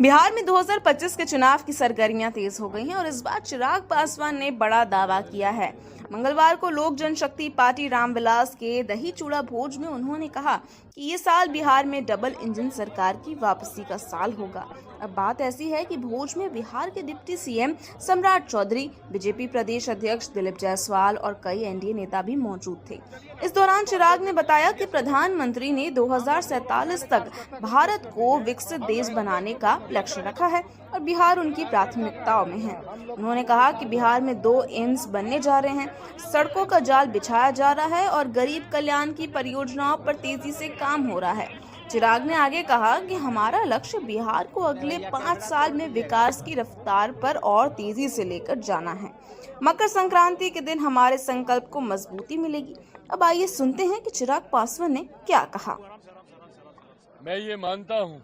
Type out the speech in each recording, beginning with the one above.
बिहार में 2025 के चुनाव की सरगर्मियां तेज हो गई हैं और इस बार चिराग पासवान ने बड़ा दावा किया है। मंगलवार को लोक जनशक्ति पार्टी रामविलास के दही चूड़ा भोज में उन्होंने कहा कि ये साल बिहार में डबल इंजन सरकार की वापसी का साल होगा। अब बात ऐसी है कि भोज में बिहार के डिप्टी सीएम सम्राट चौधरी, बीजेपी प्रदेश अध्यक्ष दिलीप जायसवाल और कई एनडीए नेता भी मौजूद थे। इस दौरान चिराग ने बताया कि प्रधानमंत्री ने 2047 तक भारत को विकसित देश बनाने का लक्ष्य रखा है और बिहार उनकी प्राथमिकताओं में है। उन्होंने कहा कि बिहार में 2 एम्स बनने जा रहे हैं, सड़कों का जाल बिछाया जा रहा है और गरीब कल्याण की परियोजनाओं पर तेजी से काम हो रहा है। चिराग ने आगे कहा कि हमारा लक्ष्य बिहार को अगले 5 साल में विकास की रफ्तार पर और तेजी से लेकर जाना है। मकर संक्रांति के दिन हमारे संकल्प को मजबूती मिलेगी। अब आइए सुनते हैं कि चिराग पासवान ने क्या कहा। मैं ये मानता हूँ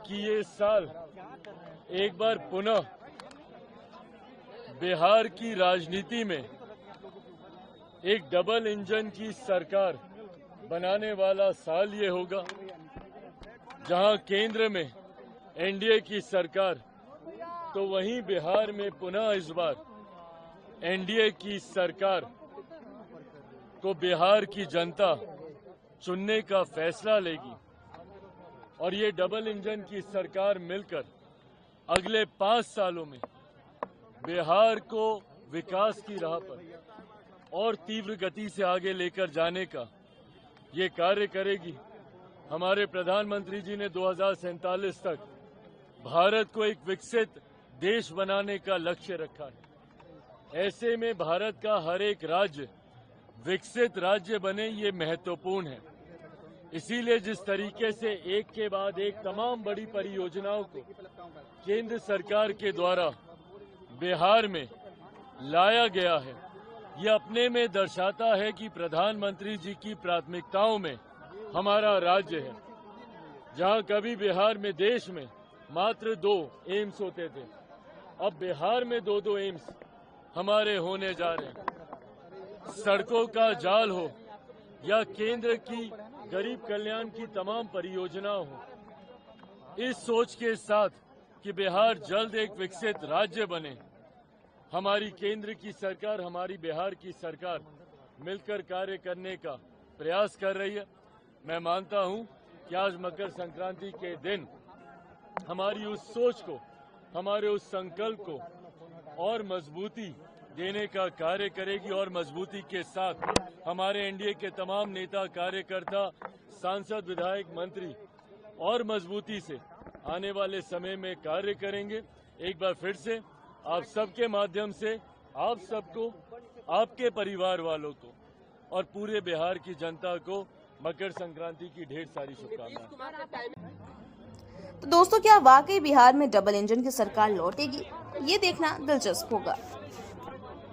कि ये साल एक बार पुनः बिहार की राजनीति में एक डबल इंजन की सरकार बनाने वाला साल ये होगा, जहां केंद्र में एनडीए की सरकार तो वहीं बिहार में पुनः इस बार एनडीए की सरकार को बिहार की जनता चुनने का फैसला लेगी और ये डबल इंजन की सरकार मिलकर अगले 5 सालों में बिहार को विकास की राह पर और तीव्र गति से आगे लेकर जाने का ये कार्य करेगी। हमारे प्रधानमंत्री जी ने 2047 तक भारत को एक विकसित देश बनाने का लक्ष्य रखा है। ऐसे में भारत का हर एक राज्य विकसित राज्य बने, ये महत्वपूर्ण है। इसीलिए जिस तरीके से एक के बाद एक तमाम बड़ी परियोजनाओं को केंद्र सरकार के द्वारा बिहार में लाया गया है, ये अपने में दर्शाता है कि प्रधानमंत्री जी की प्राथमिकताओं में हमारा राज्य है। जहां कभी बिहार में देश में मात्र 2 एम्स होते थे, अब बिहार में 2 एम्स हमारे होने जा रहे हैं। सड़कों का जाल हो या केंद्र की गरीब कल्याण की तमाम परियोजनाओं हो, इस सोच के साथ कि बिहार जल्द एक विकसित राज्य बने, हमारी केंद्र की सरकार, हमारी बिहार की सरकार मिलकर कार्य करने का प्रयास कर रही है। मैं मानता हूं कि आज मकर संक्रांति के दिन हमारी उस सोच को, हमारे उस संकल्प को और मजबूती देने का कार्य करेगी और मजबूती के साथ हमारे एनडीए के तमाम नेता, कार्यकर्ता, सांसद, विधायक, मंत्री और मजबूती से आने वाले समय में कार्य करेंगे। एक बार फिर से आप सबके माध्यम से आप सबको, आपके परिवार वालों को और पूरे बिहार की जनता को मकर संक्रांति की ढेर सारी शुभकामनाएं। तो दोस्तों, क्या वाकई बिहार में डबल इंजन की सरकार लौटेगी? ये देखना दिलचस्प होगा।